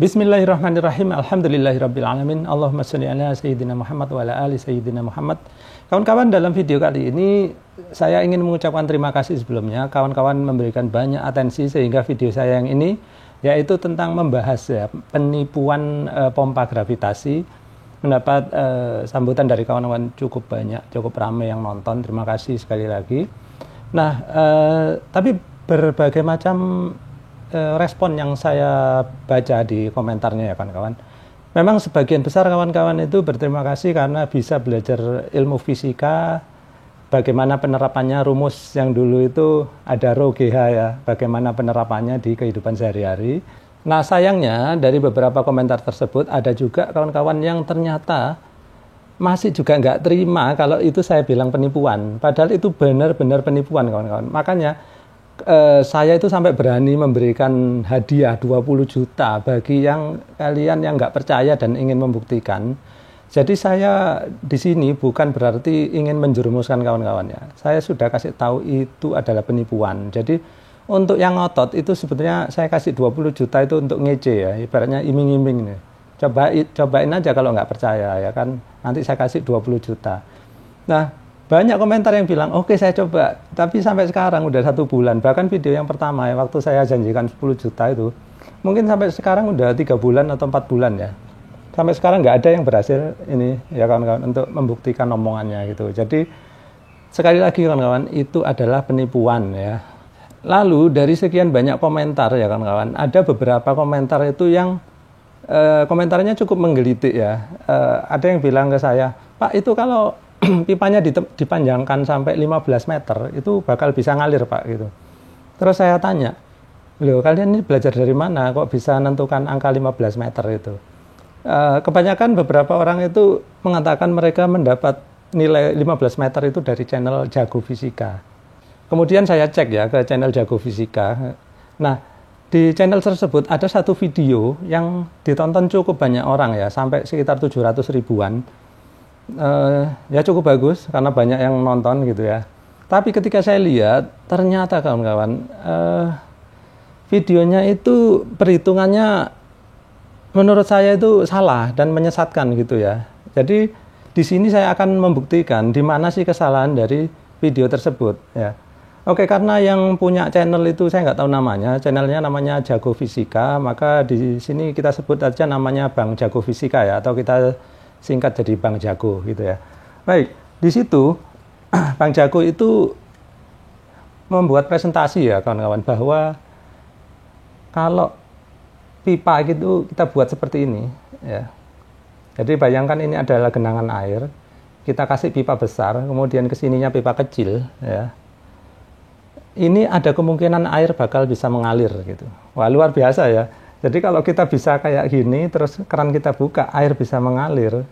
Bismillahirrahmanirrahim. Alhamdulillahirrabbilalamin. Allahumma sholli ala sayyidina Muhammad wa ala ali sayyidina Muhammad. Kawan-kawan, dalam video kali ini saya ingin mengucapkan terima kasih sebelumnya. Kawan-kawan memberikan banyak atensi sehingga video saya yang ini yaitu tentang membahas ya, penipuan pompa gravitasi mendapat sambutan dari kawan-kawan cukup banyak, cukup ramai yang nonton. Terima kasih sekali lagi. Nah, tapi berbagai macam respon yang saya baca di komentarnya ya kawan-kawan. Memang sebagian besar kawan-kawan itu berterima kasih karena bisa belajar ilmu fisika, bagaimana penerapannya rumus yang dulu itu ada rho GH ya, bagaimana penerapannya di kehidupan sehari-hari. Nah sayangnya dari beberapa komentar tersebut ada juga kawan-kawan yang ternyata masih juga nggak terima kalau itu saya bilang penipuan. Padahal itu benar-benar penipuan kawan-kawan. Makanya saya itu sampai berani memberikan hadiah 20 juta bagi yang kalian yang nggak percaya dan ingin membuktikan. Jadi saya di sini bukan berarti ingin menjerumuskan kawan-kawannya. Saya sudah kasih tahu itu adalah penipuan. Jadi untuk yang ngotot itu sebetulnya saya kasih 20 juta itu untuk ngece ya, ibaratnya iming-iming nih. Cobain aja kalau nggak percaya ya kan. Nanti saya kasih 20 juta. Nah, banyak komentar yang bilang, oke saya coba, tapi sampai sekarang udah 1 bulan, bahkan video yang pertama ya, waktu saya janjikan 10 juta itu, mungkin sampai sekarang udah 3 bulan atau 4 bulan ya, sampai sekarang nggak ada yang berhasil ini ya kawan-kawan untuk membuktikan omongannya gitu. Jadi sekali lagi kawan-kawan, itu adalah penipuan ya. Lalu dari sekian banyak komentar ya kawan-kawan, ada beberapa komentar itu yang komentarnya cukup menggelitik ya. Ada yang bilang ke saya, Pak itu kalau pipanya dipanjangkan sampai 15 meter itu bakal bisa ngalir Pak gitu. Terus saya tanya, loh kalian ini belajar dari mana kok bisa menentukan angka 15 meter itu? Kebanyakan beberapa orang itu mengatakan mereka mendapat nilai 15 meter itu dari channel Jago Fisika. Kemudian saya cek ya ke channel Jago Fisika. Nah di channel tersebut ada satu video yang ditonton cukup banyak orang ya, sampai sekitar 700 ribuan. Ya cukup bagus karena banyak yang nonton gitu ya. Tapi ketika saya lihat ternyata kawan-kawan videonya itu perhitungannya menurut saya itu salah dan menyesatkan gitu ya. Jadi di sini saya akan membuktikan di mana sih kesalahan dari video tersebut ya. Oke, karena yang punya channel itu saya nggak tahu namanya, channelnya namanya Jago Fisika, maka di sini kita sebut aja namanya Bang Jago Fisika ya, atau kita singkat jadi Bang Jago gitu ya. Baik, di situ Bang Jago itu membuat presentasi ya kawan-kawan bahwa kalau pipa gitu kita buat seperti ini ya. Jadi bayangkan ini adalah genangan air, kita kasih pipa besar, kemudian kesininya pipa kecil ya. Ini ada kemungkinan air bakal bisa mengalir gitu. Wah luar biasa ya. Jadi kalau kita bisa kayak gini, terus keran kita buka, air bisa mengalir.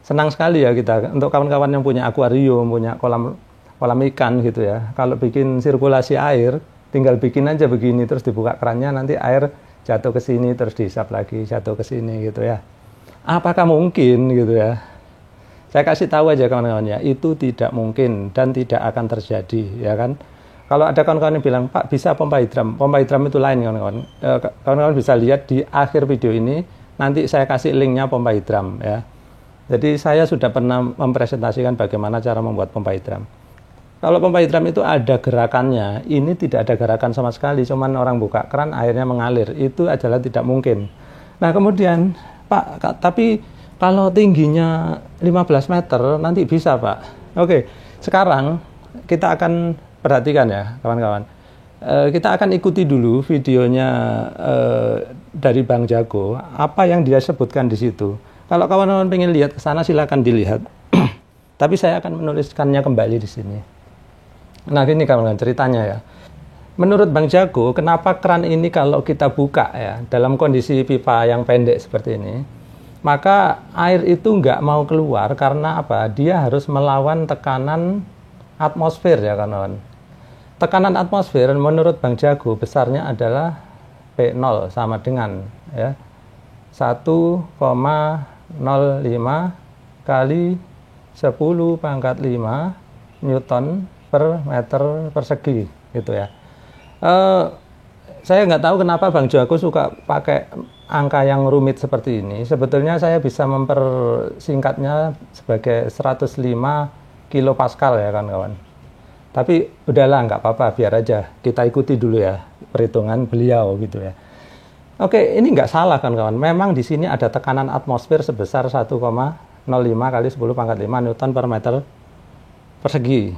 Senang sekali ya kita, untuk kawan-kawan yang punya akuarium, punya kolam ikan gitu ya. Kalau bikin sirkulasi air, tinggal bikin aja begini, terus dibuka kerannya, nanti air jatuh ke sini, terus dihisap lagi, jatuh ke sini gitu ya. Apakah mungkin gitu ya? Saya kasih tahu aja kawan-kawan ya, itu tidak mungkin dan tidak akan terjadi ya kan. Kalau ada kawan-kawan yang bilang, Pak bisa pompa hidram itu lain kawan-kawan. Kawan-kawan bisa lihat di akhir video ini, nanti saya kasih linknya pompa hidram ya. Jadi saya sudah pernah mempresentasikan bagaimana cara membuat pompa hidram. Kalau pompa hidram itu ada gerakannya, ini tidak ada gerakan sama sekali, cuman orang buka keran airnya mengalir, itu adalah tidak mungkin. Nah kemudian, Pak, tapi kalau tingginya 15 meter nanti bisa Pak. Oke, sekarang kita akan perhatikan ya kawan-kawan. Kita akan ikuti dulu videonya dari Bang Jago. Apa yang dia sebutkan di situ. Kalau kawan-kawan pengen lihat ke sana silakan dilihat. Tapi saya akan menuliskannya kembali di sini. Nah ini kawan-kawan ceritanya ya. Menurut Bang Jago, kenapa keran ini kalau kita buka ya dalam kondisi pipa yang pendek seperti ini, maka air itu nggak mau keluar karena apa? Dia harus melawan tekanan atmosfer ya kawan-kawan. Tekanan atmosfer menurut Bang Jago besarnya adalah P0 sama dengan ya 1,05 kali 10⁵ Newton per meter persegi gitu ya. Saya nggak tahu kenapa Bang Jago suka pakai angka yang rumit seperti ini. Sebetulnya saya bisa mempersingkatnya sebagai 105 kilopascal ya kawan-kawan. Tapi udahlah, nggak apa-apa, biar aja kita ikuti dulu ya perhitungan beliau gitu ya. Oke, ini nggak salah kawan-kawan. Memang di sini ada tekanan atmosfer sebesar 1,05 kali 10 pangkat 5 Newton per meter persegi.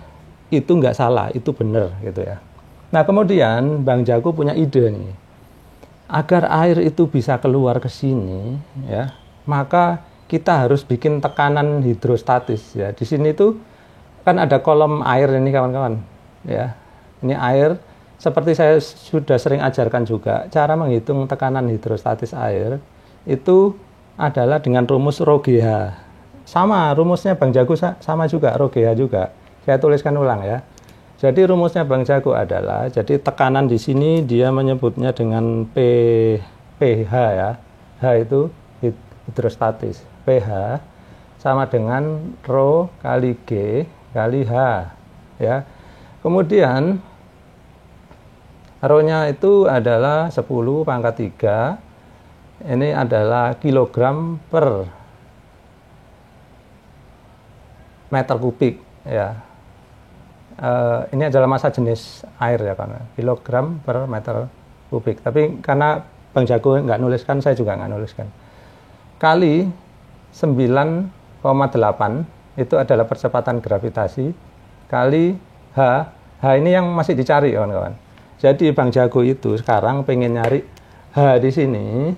Itu nggak salah, itu benar gitu ya. Nah kemudian Bang Jago punya ide nih, agar air itu bisa keluar ke sini ya, maka kita harus bikin tekanan hidrostatis ya. Di sini tuh kan ada kolom air ini kawan-kawan ya. Ini air, seperti saya sudah sering ajarkan juga, cara menghitung tekanan hidrostatis air itu adalah dengan rumus Rho GH. Sama rumusnya Bang Jago, sama juga Rho GH juga. Saya tuliskan ulang ya. Jadi rumusnya Bang Jago adalah, jadi tekanan di sini dia menyebutnya dengan pH ya. H itu hidrostatis. pH sama dengan Rho kali G kali H ya. Kemudian Rho-nya itu adalah 10 pangkat 3. Ini adalah kilogram per meter kubik ya. Ini adalah massa jenis air ya kan, kilogram per meter kubik. Tapi karena Bang Jago nggak nuliskan, saya juga nggak nuliskan. Kali 9,8 itu adalah percepatan gravitasi kali H. H ini yang masih dicari kawan-kawan. Jadi Bang Jago itu sekarang pengen nyari H di sini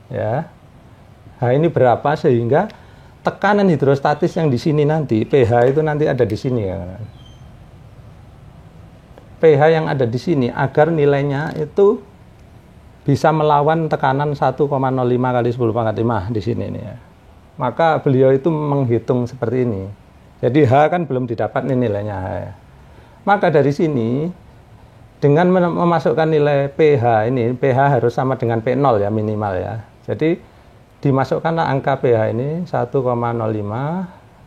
ya. H ini berapa sehingga tekanan hidrostatis yang di sini nanti, pH itu nanti ada di sini ya kawan-kawan. pH yang ada di sini agar nilainya itu bisa melawan tekanan 1,05 kali 10 pangkat 5 di sini nih ya. Maka beliau itu menghitung seperti ini. Jadi H kan belum didapat nih nilainya H ya. Maka dari sini dengan memasukkan nilai pH ini, pH harus sama dengan P0 ya minimal ya. Jadi dimasukkanlah angka pH ini 1,05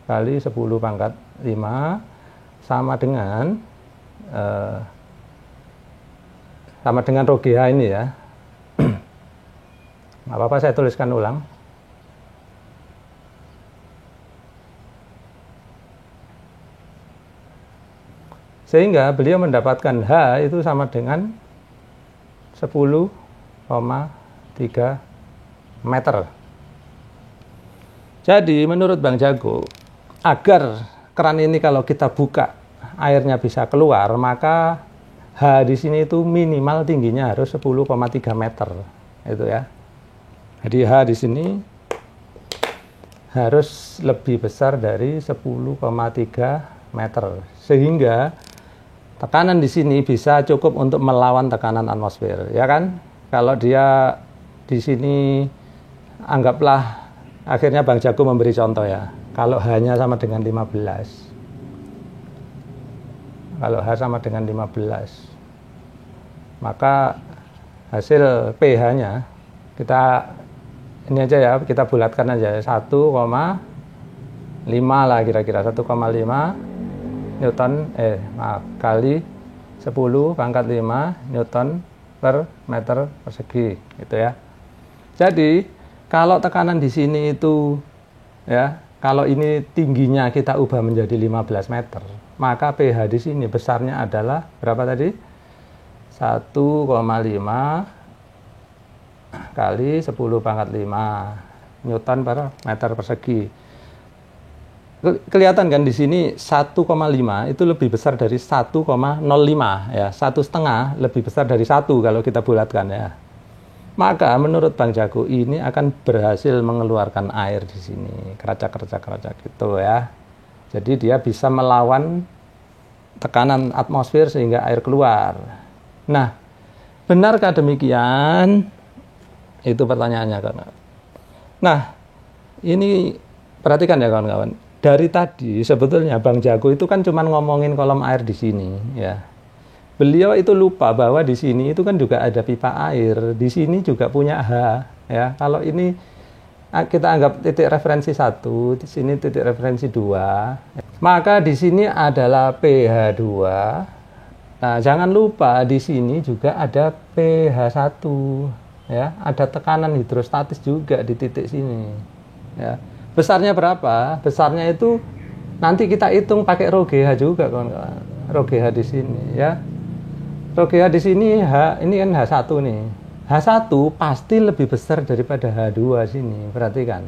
kali 10 pangkat 5 sama dengan Rho GH ini ya. Nggak apa-apa, saya tuliskan ulang. Sehingga beliau mendapatkan H itu sama dengan 10,3 meter. Jadi menurut Bang Jago, agar keran ini kalau kita buka airnya bisa keluar, maka H di sini itu minimal tingginya harus 10,3 meter. Itu ya. Jadi H di sini harus lebih besar dari 10,3 meter. Sehingga tekanan di sini bisa cukup untuk melawan tekanan atmosfer, ya kan? Kalau dia di sini, anggaplah akhirnya Bang Jago memberi contoh ya. Kalau H-nya sama dengan 15. Kalau H sama dengan 15, maka hasil pH-nya kita ini aja ya, kita bulatkan aja 1,5 lah kira-kira, 1,5 Newton kali 10 pangkat 5 Newton per meter persegi gitu ya. Jadi kalau tekanan di sini itu ya, kalau ini tingginya kita ubah menjadi 15 meter, maka pH di sini besarnya adalah berapa tadi? 1,5 kali 10 pangkat 5 Newton per meter persegi. Kelihatan kan di sini 1,5 itu lebih besar dari 1,05 ya, 1,5 lebih besar dari 1 kalau kita bulatkan ya. Maka menurut Bang Jago ini akan berhasil mengeluarkan air di sini, keracak gitu ya. Jadi dia bisa melawan tekanan atmosfer sehingga air keluar. Nah, benarkah demikian? Itu pertanyaannya kawan. Nah, ini perhatikan ya kawan-kawan. Dari tadi sebetulnya Bang Jago itu kan cuma ngomongin kolom air di sini ya. Beliau itu lupa bahwa di sini itu kan juga ada pipa air, di sini juga punya H ya. Kalau ini kita anggap titik referensi 1, di sini titik referensi 2. Maka di sini adalah pH 2 Nah, jangan lupa di sini juga ada pH1 ya, ada tekanan hidrostatis juga di titik sini. Ya. Besarnya berapa? Besarnya itu nanti kita hitung pakai rho GH juga kawan-kawan. Rho GH di sini ya. Rho GH di sini ini kan H1 nih. H1 pasti lebih besar daripada H2 sini, perhatikan.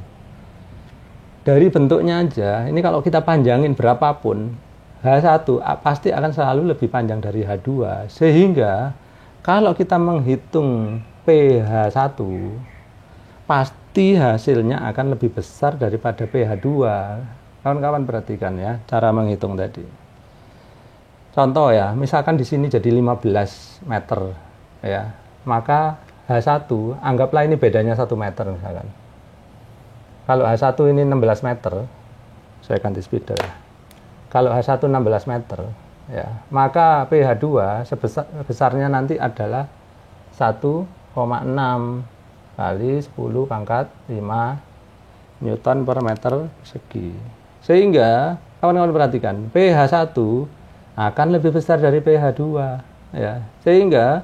Dari bentuknya aja, ini kalau kita panjangin berapapun, H1 pasti akan selalu lebih panjang dari H2. Sehingga kalau kita menghitung pH1, pasti hasilnya akan lebih besar daripada pH2. Kawan-kawan perhatikan ya, cara menghitung tadi. Contoh ya, misalkan di sini jadi 15 meter ya, maka H1, anggaplah ini bedanya 1 meter misalkan. Kalau H1 ini 16 meter, saya ganti speeder ya. Kalau H1 16 meter, ya, maka pH2 besarnya nanti adalah 1,6 kali 10 pangkat 5 Newton per meter persegi. Sehingga, kawan-kawan perhatikan, pH1 akan lebih besar dari pH2. Ya. Sehingga,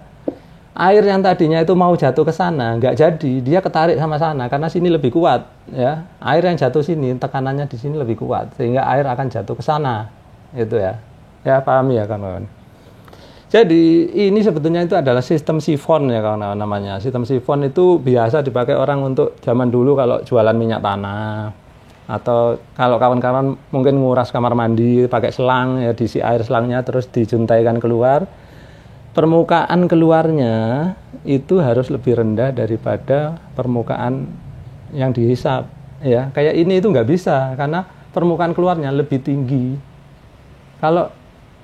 air yang tadinya itu mau jatuh ke sana, nggak jadi, dia ketarik sama sana, karena sini lebih kuat. Ya. Air yang jatuh sini, tekanannya di sini lebih kuat, sehingga air akan jatuh ke sana. Itu ya. Ya, paham ya kawan-kawan. Jadi, ini sebetulnya itu adalah sistem sifon ya kawan-kawan namanya. Sistem sifon itu biasa dipakai orang untuk zaman dulu kalau jualan minyak tanah. Atau kalau kawan-kawan mungkin nguras kamar mandi pakai selang, ya diisi air selangnya terus dijuntaikan keluar. Permukaan keluarnya itu harus lebih rendah daripada permukaan yang dihisap. Ya, kayak ini itu nggak bisa karena permukaan keluarnya lebih tinggi. Kalau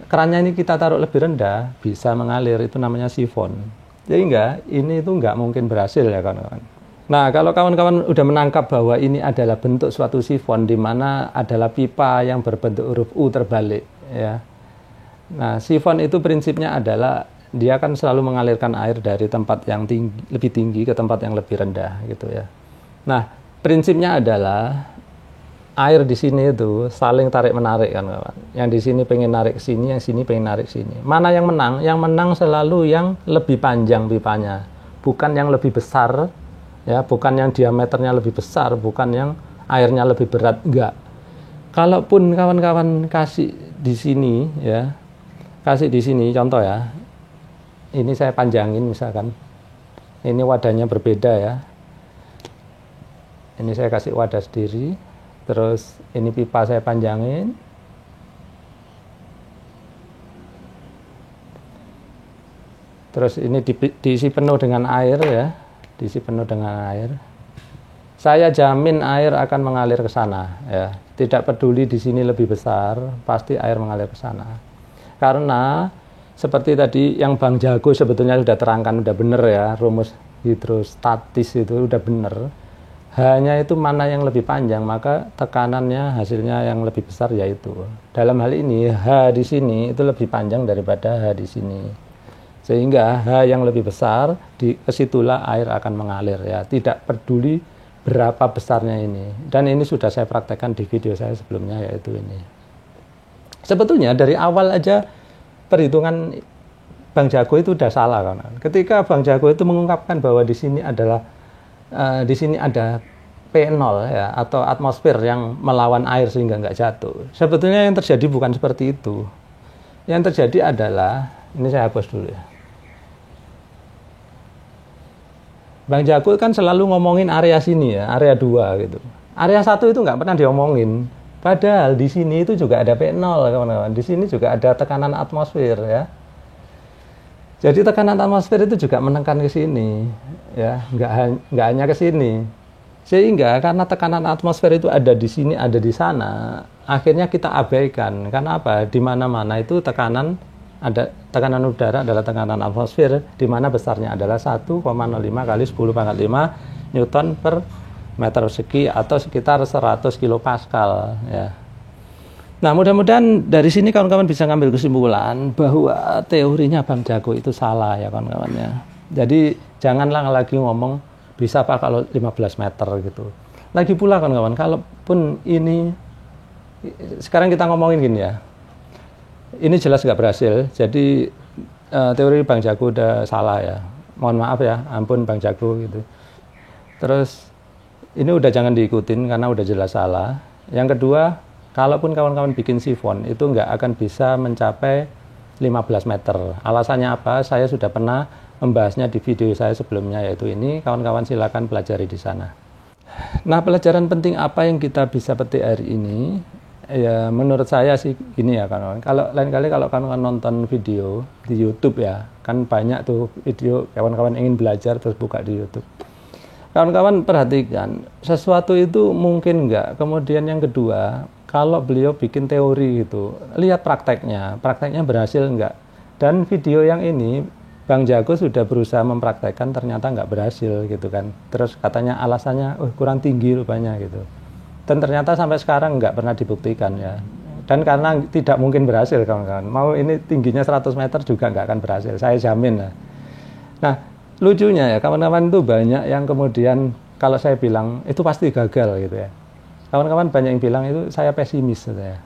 kerannya ini kita taruh lebih rendah, bisa mengalir, itu namanya sifon. Sehingga ini itu nggak mungkin berhasil ya kawan-kawan. Nah, kalau kawan-kawan udah menangkap bahwa ini adalah bentuk suatu sifon, di mana adalah pipa yang berbentuk huruf U terbalik. Ya. Nah, sifon itu prinsipnya adalah dia akan selalu mengalirkan air dari tempat yang lebih tinggi ke tempat yang lebih rendah, gitu ya. Nah, prinsipnya adalah air di sini itu saling tarik-menarik kan kawan. Yang di sini pengen narik ke sini, yang sini pengen narik sini. Mana yang menang? Yang menang selalu yang lebih panjang pipanya, bukan yang lebih besar, ya, bukan yang diameternya lebih besar, bukan yang airnya lebih berat, enggak. Kalaupun kawan-kawan kasih di sini, ya, kasih di sini, contoh ya, ini saya panjangin misalkan, ini wadahnya berbeda ya, ini saya kasih wadah sendiri. Terus ini pipa saya panjangin. Terus ini diisi penuh dengan air ya. Diisi penuh dengan air. Saya jamin air akan mengalir ke sana ya. Tidak peduli di sini lebih besar, pasti air mengalir ke sana. Karena seperti tadi yang Bang Jago sebetulnya sudah terangkan, udah benar ya, rumus hidrostatis itu udah benar. Hanya itu mana yang lebih panjang, maka tekanannya hasilnya yang lebih besar yaitu. Dalam hal ini H di sini itu lebih panjang daripada H di sini. Sehingga H yang lebih besar kesitulah air akan mengalir ya. Tidak peduli berapa besarnya ini. Dan ini sudah saya praktekkan di video saya sebelumnya yaitu ini. Sebetulnya dari awal aja perhitungan Bang Jago itu udah salah kan. Ketika Bang Jago itu mengungkapkan bahwa di sini ada P0 ya, atau atmosfer yang melawan air sehingga nggak jatuh. Sebetulnya yang terjadi bukan seperti itu. Yang terjadi adalah, ini saya hapus dulu ya. Bang Jago kan selalu ngomongin area sini ya, area 2 gitu. Area 1 itu nggak pernah diomongin. Padahal di sini itu juga ada P0 kawan-kawan. Di sini juga ada tekanan atmosfer ya. Jadi tekanan atmosfer itu juga menekan ke sini, ya, nggak hanya ke sini. Sehingga karena tekanan atmosfer itu ada di sini, ada di sana, akhirnya kita abaikan. Karena apa? Di mana-mana itu tekanan udara adalah tekanan atmosfer, di mana besarnya adalah 1,05 kali 10 pangkat 5 Newton per meter persegi atau sekitar 100 kilopascal, ya. Nah, mudah-mudahan dari sini kawan-kawan bisa ngambil kesimpulan bahwa teorinya Bang Jago itu salah ya kawan-kawan ya. Jadi janganlah lagi ngomong bisa apa kalau 15 meter gitu. Lagi pula kawan-kawan, kalaupun ini sekarang kita ngomongin gini ya. Ini jelas nggak berhasil. Jadi teori Bang Jago udah salah ya. Mohon maaf ya, ampun Bang Jago gitu. Terus ini udah jangan diikutin karena udah jelas salah. Yang kedua, kalaupun kawan-kawan bikin sifon itu nggak akan bisa mencapai 15 meter. Alasannya apa? Saya sudah pernah membahasnya di video saya sebelumnya, yaitu ini. Kawan-kawan silakan pelajari di sana. Nah, pelajaran penting apa yang kita bisa petik hari ini? Ya, menurut saya sih gini ya kawan-kawan. Kalau lain kali kalau kawan-kawan nonton video di YouTube ya, kan banyak tuh video kawan-kawan ingin belajar terus buka di YouTube. Kawan-kawan perhatikan, sesuatu itu mungkin enggak. Kemudian yang kedua, kalau beliau bikin teori gitu, lihat prakteknya berhasil enggak. Dan video yang ini, Bang Jago sudah berusaha mempraktekkan, ternyata enggak berhasil gitu kan. Terus katanya alasannya, kurang tinggi rupanya gitu. Dan ternyata sampai sekarang enggak pernah dibuktikan ya. Dan karena tidak mungkin berhasil kawan-kawan, mau ini tingginya 100 meter juga enggak akan berhasil, saya jamin lah. Nah, lucunya ya kawan-kawan itu banyak yang kemudian kalau saya bilang itu pasti gagal gitu ya. Kawan-kawan banyak yang bilang itu saya pesimis gitu ya.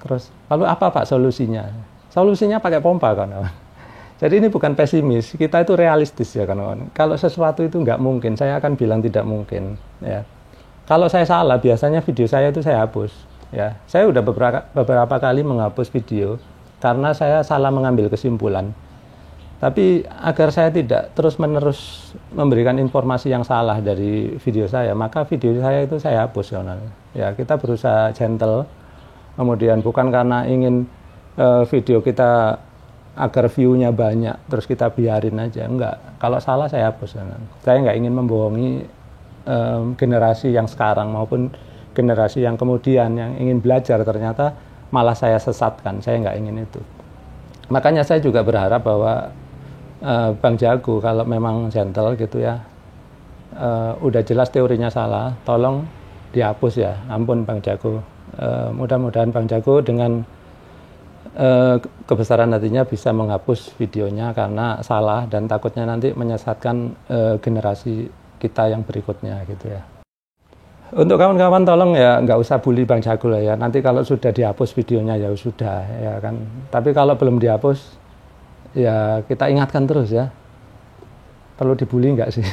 Terus lalu apa Pak solusinya? Solusinya pakai pompa kawan-kawan. Jadi ini bukan pesimis, kita itu realistis ya kawan-kawan. Kalau sesuatu itu nggak mungkin, saya akan bilang tidak mungkin ya. Kalau saya salah, biasanya video saya itu saya hapus ya. Saya udah beberapa kali menghapus video karena saya salah mengambil kesimpulan. Tapi agar saya tidak terus-menerus memberikan informasi yang salah dari video saya, maka video saya itu saya hapus. Ya, kita berusaha gentle, kemudian bukan karena ingin video kita agar view-nya banyak, terus kita biarin aja. Enggak, kalau salah saya hapus. Saya nggak ingin membohongi generasi yang sekarang maupun generasi yang kemudian yang ingin belajar, ternyata malah saya sesatkan. Saya nggak ingin itu. Makanya saya juga berharap bahwa Bang Jago kalau memang gentle gitu ya, udah jelas teorinya salah, tolong dihapus ya, ampun Bang Jago. Mudah-mudahan Bang Jago dengan kebesaran hatinya bisa menghapus videonya karena salah dan takutnya nanti menyesatkan generasi kita yang berikutnya gitu ya. Untuk kawan-kawan tolong ya nggak usah bully Bang Jago lah ya, nanti kalau sudah dihapus videonya ya sudah ya kan, tapi kalau belum dihapus ya kita ingatkan terus ya. Perlu dibully nggak sih?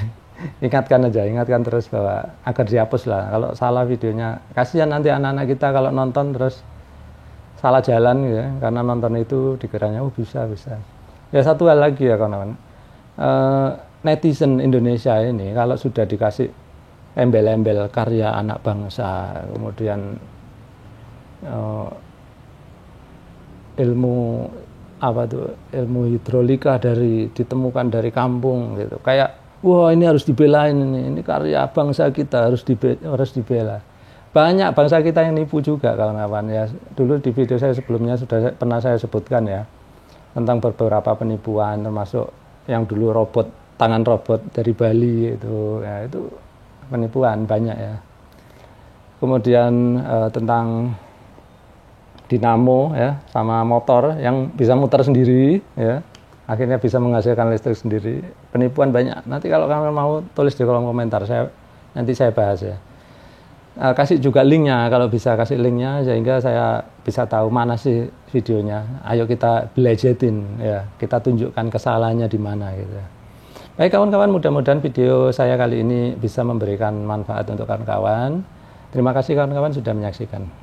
Ingatkan aja, ingatkan terus bahwa agar dihapus lah. Kalau salah videonya, kasihan nanti anak-anak kita kalau nonton terus salah jalan gitu ya. Karena nonton itu dikiranya, bisa. Ya satu hal lagi ya kawan-kawan. Netizen Indonesia ini kalau sudah dikasih embel-embel karya anak bangsa, kemudian ilmu hidrolika ditemukan dari kampung gitu, kayak wah ini harus dibelain, ini karya bangsa kita harus dibela. Banyak bangsa kita yang nipu juga kawan-kawan ya. Dulu di video saya sebelumnya sudah pernah saya sebutkan ya tentang beberapa penipuan, termasuk yang dulu tangan robot dari Bali itu ya, itu penipuan banyak ya. Kemudian tentang dinamo ya, sama motor yang bisa muter sendiri ya, akhirnya bisa menghasilkan listrik sendiri. Penipuan banyak. Nanti kalau kamu mau tulis di kolom komentar, nanti saya bahas ya. Kasih juga linknya, kalau bisa kasih linknya sehingga saya bisa tahu mana sih videonya. Ayo kita belajetin ya, kita tunjukkan kesalahannya di mana gitu. Baik kawan-kawan, mudah-mudahan video saya kali ini bisa memberikan manfaat untuk kawan-kawan. Terima kasih kawan-kawan sudah menyaksikan.